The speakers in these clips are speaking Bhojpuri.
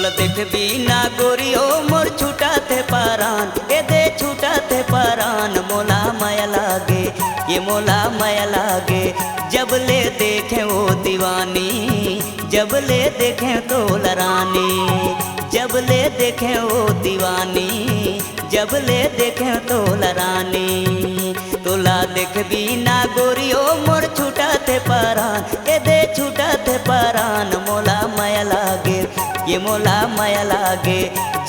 तोला देख बिना गोरियो मोर छूटा थे पारान ए दे छूटा थे पारान मोला माया लागे ये मोला माया लागे जब ले देखे वो दीवानी जब ले देखे तो लरानी जब ले देखे वो दीवानी जब ले देखे तो लरानी तोला देख बिना गोरियो मोर छूटा थे पारान ए दे छूटा थे पारान मोला माया लागे ये मोला माया लागे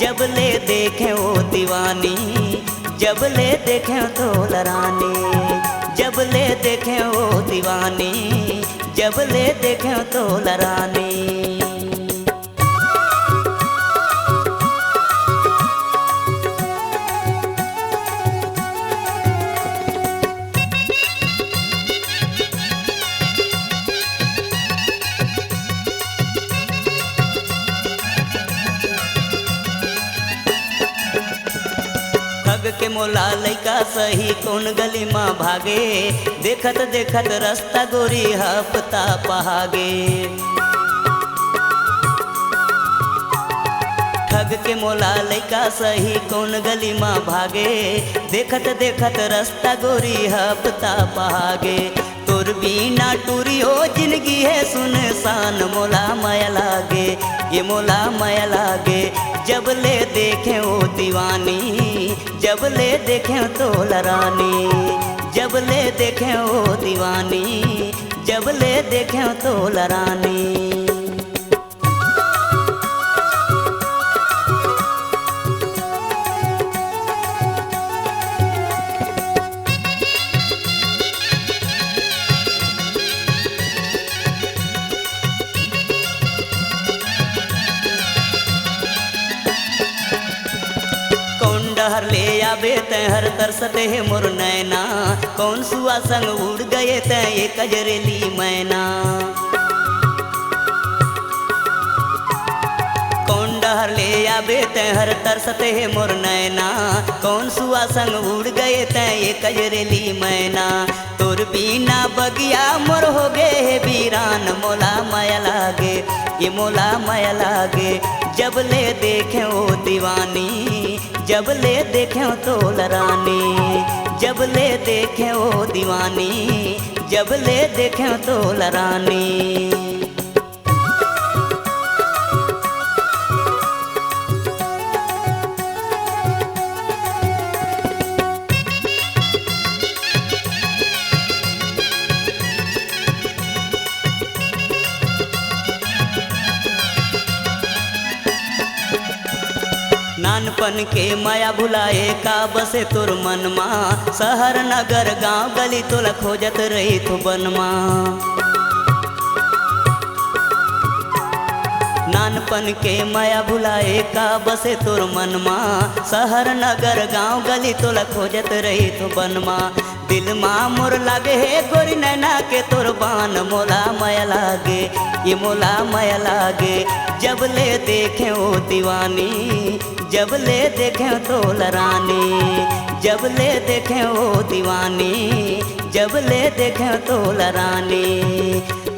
जब ले देखे वो दीवानी जब ले देखे तो लरानी जब ले देखे वो दीवानी जब ले देखे तो लरानी। ठग के मोला लइका सही कौन गली माँ भागे देखत देखत रास्ता गोरी हफ्ता पहागे ठग के मोला लइका सही कौन गली माँ भागे देखत देखत रास्ता गोरी हफ्ता पहागे तोर बिना टूरियो जिंदगी है सुनसान मोला माया लागे ये मोला माया लागे जब ले देखे वो दीवानी जब ले देखे तो लरानी जब ले देखे वो दीवानी जब ले देखे तो लरानी। हर ले आबे तै हर तरसते है मोर नैना कौन सुआ संग उड़ गए तै ये कजरेली मैना कौन डहर ले आबे तै हर तरसते है मोर नैना कौन सुआ संग उड़ गए तै ये कजरेली मैना तोर बिना बगिया मोर हो गए है वीरान मोला माया लागे ये मोला माया लागे जब ले देखे वो दीवानी जब ले देखे तो लरानी जब ले देखे वो दीवानी जब ले देखे तो लरानी। नानपन के माया भुलाए का बसे तोर मनमा शहर नगर गांव गली तोला खोजत रही तो बनमा नानपन के माया भुलाए का बसे तोर मनमा शहर नगर गांव गली तोला खोजत रही तो बनमा दिल माँ मोर लागे है गोरी नैना के तोर बान मोला माया लागे ये मोला माया लागे जब ले देखे वो दीवानी जब ले देखे तो लरानी जब ले देखे वो दीवानी जब ले देखे तो लरानी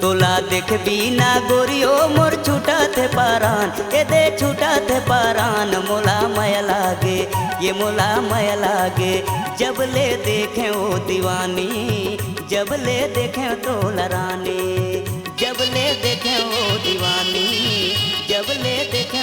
तोला देख बिना गोरियो मोर छूटा थे पारान ए दे छूटा थे पारान मोला माया लागे ये मोला माया लागे जब ले देखे वो दीवानी जब ले देखे तो लरानी जब ले देखे वो दीवानी जब ले देखे